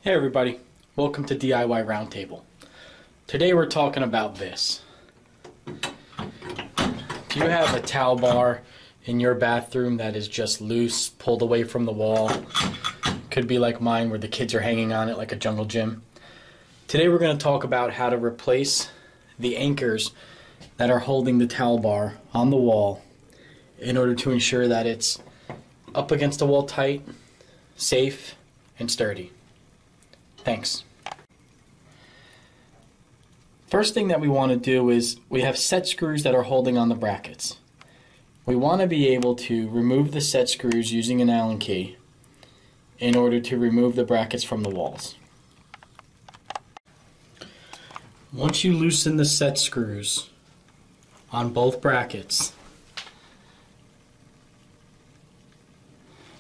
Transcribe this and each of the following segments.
Hey everybody, welcome to DIY Roundtable. Today we're talking about this. If you have a towel bar in your bathroom that is just loose, pulled away from the wall, could be like mine where the kids are hanging on it like a jungle gym. Today we're going to talk about how to replace the anchors that are holding the towel bar on the wall in order to ensure that it's up against the wall tight, safe, and sturdy. Thanks. First thing that we want to do is we have set screws that are holding on the brackets. We want to be able to remove the set screws using an Allen key in order to remove the brackets from the walls. Once you loosen the set screws on both brackets,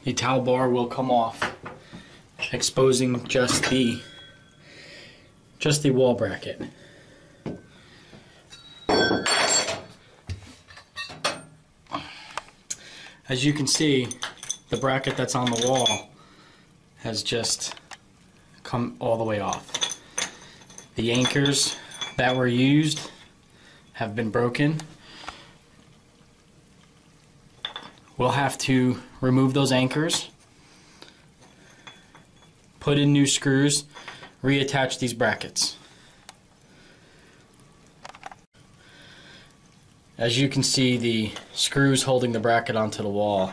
the towel bar will come off, exposing just the wall bracket. As you can see, the bracket that's on the wall has just come all the way off. The anchors that were used have been broken. We'll have to remove those anchors, put in new screws, reattach these brackets. As you can see, the screws holding the bracket onto the wall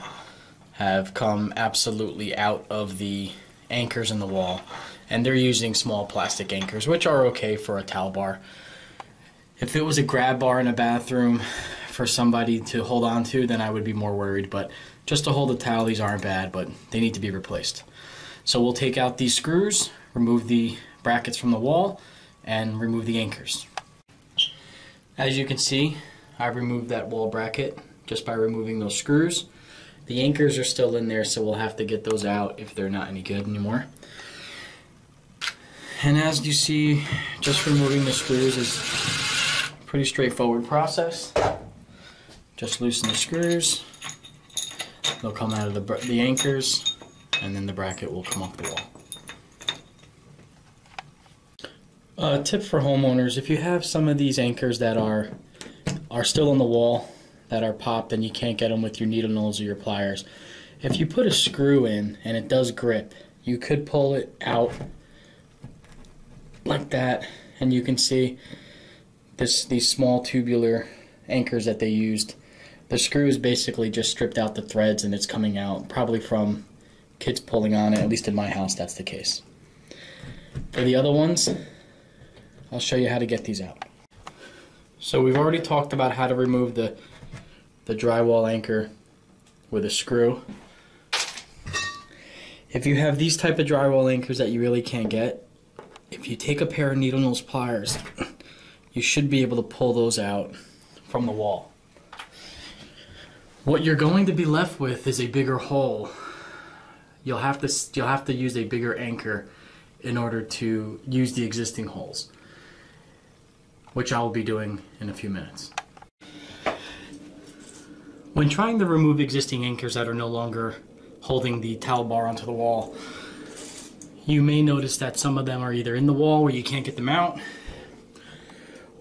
have come absolutely out of the anchors in the wall, and they're using small plastic anchors, which are okay for a towel bar. If it was a grab bar in a bathroom for somebody to hold on to, then I would be more worried, but just to hold a towel, these aren't bad, but they need to be replaced. So we'll take out these screws, remove the brackets from the wall, and remove the anchors. As you can see, I've removed that wall bracket just by removing those screws. The anchors are still in there, so we'll have to get those out if they're not any good anymore. And as you see, just removing the screws is a pretty straightforward process. Just loosen the screws, they'll come out of the anchors, and then the bracket will come off the wall. Tip for homeowners: if you have some of these anchors that are still on the wall, that are popped and you can't get them with your needle nose or your pliers, if you put a screw in and it does grip, you could pull it out like that, and you can see these small tubular anchors that they used. The screws basically just stripped out the threads and it's coming out, probably from kids pulling on it. At least in my house that's the case. For the other ones, I'll show you how to get these out. So we've already talked about how to remove the drywall anchor with a screw. If you have these type of drywall anchors that you really can't get, if you take a pair of needle nose pliers, you should be able to pull those out from the wall. What you're going to be left with is a bigger hole. You'll have to use a bigger anchor in order to use the existing holes, which I will be doing in a few minutes. When trying to remove existing anchors that are no longer holding the towel bar onto the wall, you may notice that some of them are either in the wall where you can't get them out,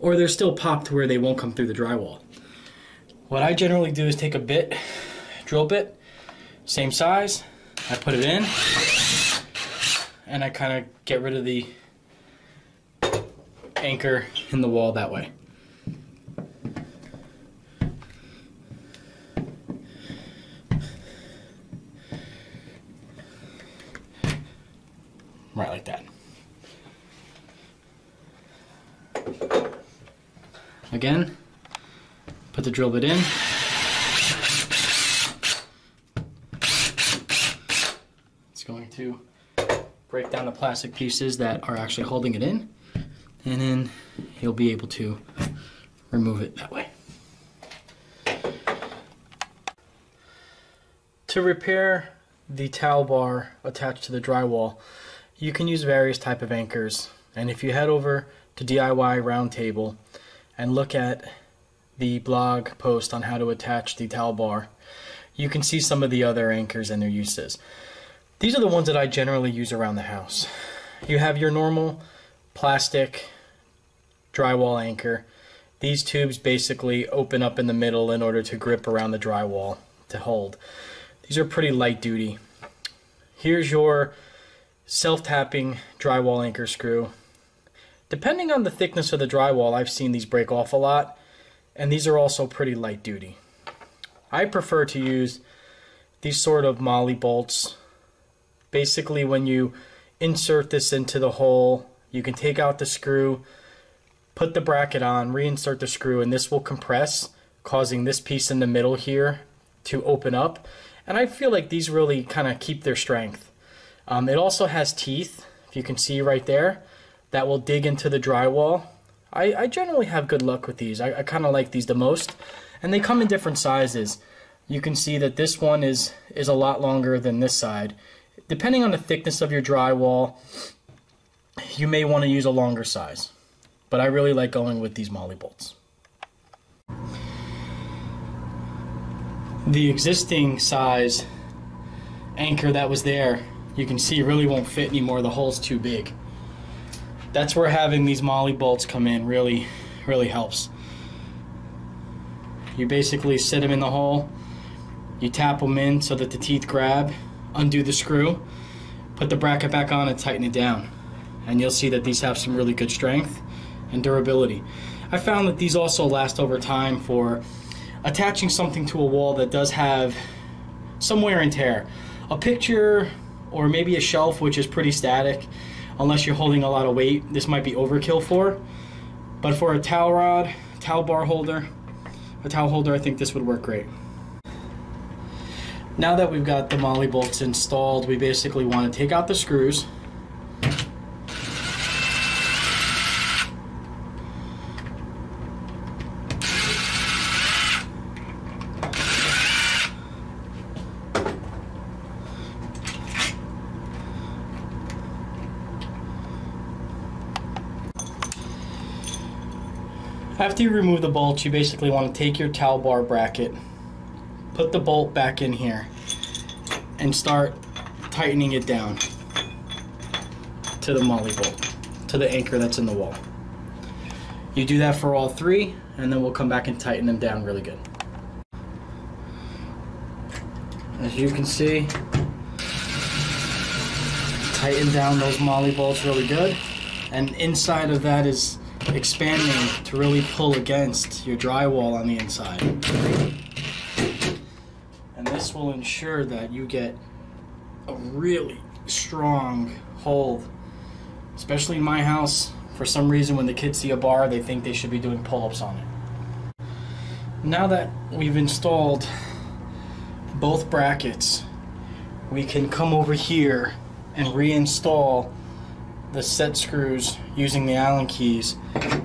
or they're still popped where they won't come through the drywall. What I generally do is take a bit, drill bit, same size, I put it in, and I kind of get rid of the anchor in the wall that way. Right like that. Again, put the drill bit in. It's going to break down the plastic pieces that are actually holding it in, and then you'll be able to remove it that way. To repair the towel bar attached to the drywall, you can use various type of anchors, and if you head over to DIY Roundtable and look at the blog post on how to attach the towel bar, you can see some of the other anchors and their uses. These are the ones that I generally use around the house. you have your normal plastic drywall anchor. These tubes basically open up in the middle in order to grip around the drywall to hold. These are pretty light duty. Here's your self-tapping drywall anchor screw. Depending on the thickness of the drywall, I've seen these break off a lot, and these are also pretty light duty. I prefer to use these sort of molly bolts. Basically, when you insert this into the hole, you can take out the screw, put the bracket on, reinsert the screw, and this will compress, causing this piece in the middle here to open up. And I feel like these really kind of keep their strength. It also has teeth, if you can see right there, that will dig into the drywall. I generally have good luck with these. I kind of like these the most. And they come in different sizes. You can see that this one is a lot longer than this side. Depending on the thickness of your drywall, you may want to use a longer size. But I really like going with these molly bolts. The existing size anchor that was there, you can see really won't fit anymore. The hole's too big. That's where having these molly bolts come in really helps. You basically sit them in the hole, you tap them in so that the teeth grab, undo the screw, put the bracket back on and tighten it down. And you'll see that these have some really good strength and durability. I found that these also last over time for attaching something to a wall that does have some wear and tear. A picture or maybe a shelf which is pretty static, unless you're holding a lot of weight, this might be overkill for. But for a towel rod, towel bar holder, a towel holder, I think this would work great. Now that we've got the molly bolts installed, we basically want to take out the screws. After you remove the bolts, you basically want to take your towel bar bracket, put the bolt back in here, and start tightening it down to the molly bolt, to the anchor that's in the wall. You do that for all three, and then we'll come back and tighten them down really good. As you can see, tighten down those molly bolts really good, and inside of that is expanding to really pull against your drywall on the inside. And this will ensure that you get a really strong hold. Especially in my house, for some reason when the kids see a bar, they think they should be doing pull-ups on it. Now that we've installed both brackets, we can come over here and reinstall the set screws using the Allen keys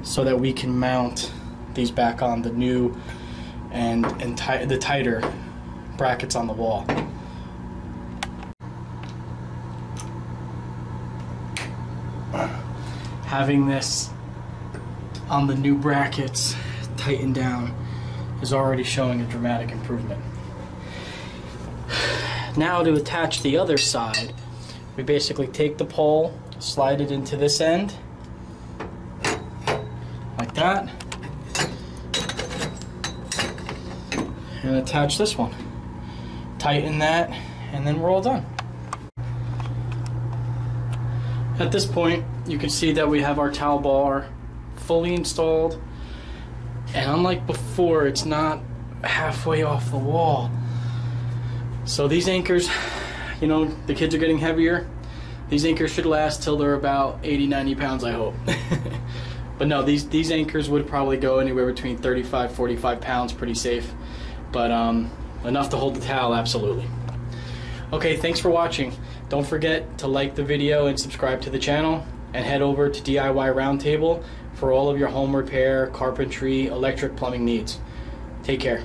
so that we can mount these back on the new and the tighter brackets on the wall. Having this on the new brackets tightened down is already showing a dramatic improvement. Now to attach the other side, we basically take the pole, slide it into this end, like that, and attach this one. Tighten that, and then we're all done. At this point, you can see that we have our towel bar fully installed, and unlike before, it's not halfway off the wall. So these anchors, you know, the kids are getting heavier. These anchors should last till they're about 80, 90 pounds, I hope. But no, these anchors would probably go anywhere between 35, 45 pounds, pretty safe. But enough to hold the towel, absolutely. Okay, thanks for watching. Don't forget to like the video and subscribe to the channel, and head over to DIY Roundtable for all of your home repair, carpentry, electric, plumbing needs. Take care.